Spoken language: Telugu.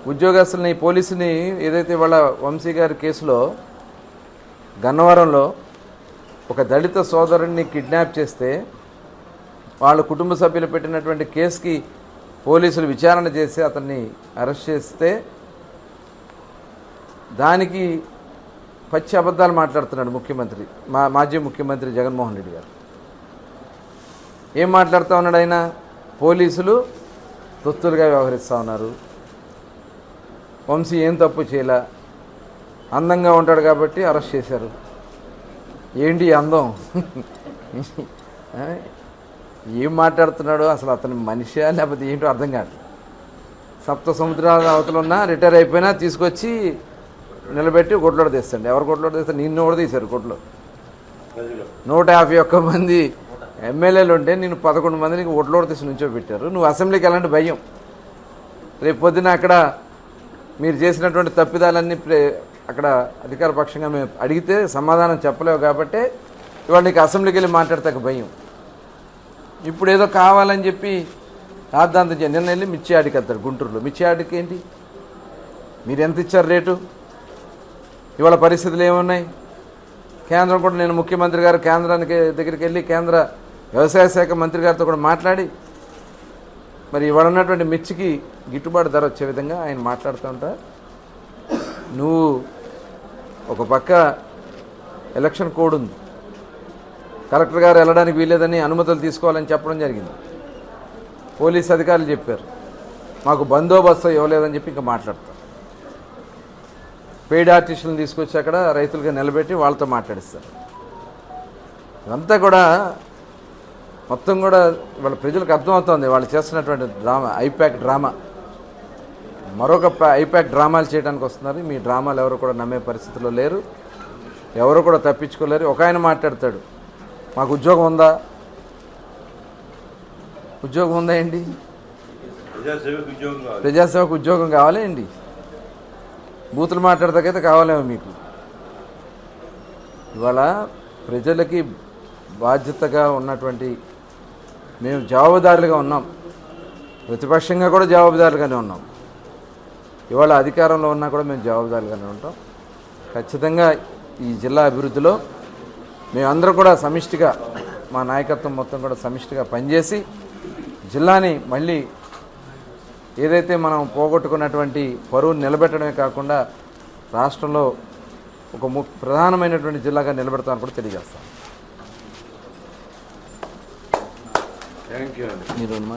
ఉద్యోగస్తుల్ని పోలీసుని ఏదైతే వాళ్ళ వంశీ గారి కేసులో గన్నవరంలో ఒక దళిత సోదరుడిని కిడ్నాప్ చేస్తే వాళ్ళ కుటుంబ సభ్యులు పెట్టినటువంటి కేసుకి పోలీసులు విచారణ చేసి అతన్ని అరెస్ట్ చేస్తే దానికి పచ్చి అబద్ధాలు మాట్లాడుతున్నాడు ముఖ్యమంత్రి, మాజీ ముఖ్యమంత్రి జగన్మోహన్ రెడ్డి గారు. ఏం మాట్లాడుతూ ఉన్నాడు ఆయన? పోలీసులు తొత్తులుగా వ్యవహరిస్తూ ఉన్నారు, వంశీ ఏం తప్పు చేయలే, అందంగా ఉంటాడు కాబట్టి అరెస్ట్ చేశారు. ఏంటి అందం? ఏం మాట్లాడుతున్నాడు అసలు? అతని మనిషా లేకపోతే ఏంటో అర్థం కాదు. సప్త సముద్రాల అవతల ఉన్నా రిటైర్ అయిపోయినా తీసుకొచ్చి నిలబెట్టి కొట్లోడు తీస్తాడు. ఎవరు కొట్లోడు తీస్తారు? నిన్ను కూడా తీశారు కొట్లో. 151 మంది ఎమ్మెల్యేలు ఉంటే నేను 11 మందిని ఒట్లోడు తీసి నుంచో పెట్టారు. నువ్వు అసెంబ్లీకి వెళ్ళంటే భయం. రేపు పొద్దున అక్కడ మీరు చేసినటువంటి తప్పిదాలన్నీ అక్కడ అధికార పక్షంగా మేము అడిగితే సమాధానం చెప్పలేవు కాబట్టి ఇవాళ నీకు అసెంబ్లీకి వెళ్ళి మాట్లాడతాక భయం. ఇప్పుడు ఏదో కావాలని చెప్పి రాద్దాంతం నిన్న వెళ్ళి మిర్చి ఆడికి వెళ్తాడు గుంటూరులో. మిర్చి ఆడికి ఏంటి? మీరు ఎంత ఇచ్చారు రేటు? ఇవాళ పరిస్థితులు ఏమున్నాయి? కేంద్రం కూడా, నేను ముఖ్యమంత్రి గారు కేంద్రానికి దగ్గరికి వెళ్ళి కేంద్ర వ్యవసాయ శాఖ మంత్రి గారితో కూడా మాట్లాడి మరి ఇవాళ ఉన్నటువంటి మిర్చికి గిట్టుబాటు ధర వచ్చే విధంగా ఆయన మాట్లాడుతూ ఉంటా. నువ్వు ఒక పక్క ఎలక్షన్ కోడ్ ఉంది, కలెక్టర్ గారు వెళ్ళడానికి వీల్లేదని అనుమతులు తీసుకోవాలని చెప్పడం జరిగింది. పోలీస్ అధికారులు చెప్పారు మాకు బందోబస్తు ఇవ్వలేదని చెప్పి ఇంకా మాట్లాడతారు. పెయిడ్ ఆర్టిస్టులను తీసుకొచ్చి అక్కడ రైతులుగా నిలబెట్టి వాళ్ళతో మాట్లాడిస్తారు. ఇదంతా కూడా మొత్తం కూడా వాళ్ళ ప్రజలకు అర్థమవుతుంది వాళ్ళు చేస్తున్నటువంటి డ్రామా, ఐప్యాక్ డ్రామా. మరొక ఐప్యాక్ డ్రామాలు చేయడానికి వస్తున్నారు. మీ డ్రామాలు ఎవరు కూడా నమ్మే పరిస్థితిలో లేరు, ఎవరు కూడా తప్పించుకోలేరు. ఒక ఆయన మాట్లాడతాడు మాకు ఉద్యోగం ఉందా? ఉద్యోగం ఉందా ఏంటి? ప్రజాసేవకు ఉద్యోగం కావాలా ఏంటి? బూతులు మాట్లాడతాకైతే కావాలేమో మీకు. ఇవాళ ప్రజలకి బాధ్యతగా ఉన్నటువంటి మేము జవాబుదారులుగా ఉన్నాం, ప్రతిపక్షంగా కూడా జవాబుదారులుగానే ఉన్నాం. ఇవాళ అధికారంలో ఉన్నా కూడా మేము జవాబుదారులుగానే ఉంటాం. ఖచ్చితంగా ఈ జిల్లా అభివృద్ధిలో మేమందరం కూడా సమిష్టిగా, మా నాయకత్వం మొత్తం కూడా సమిష్టిగా పనిచేసి జిల్లాని మళ్ళీ ఏదైతే మనం పోగొట్టుకున్నటువంటి పరువును నిలబెట్టడమే కాకుండా రాష్ట్రంలో ఒక ప్రధానమైనటువంటి జిల్లాగా నిలబెడతామని కూడా తెలియజేస్తాం. Thank you.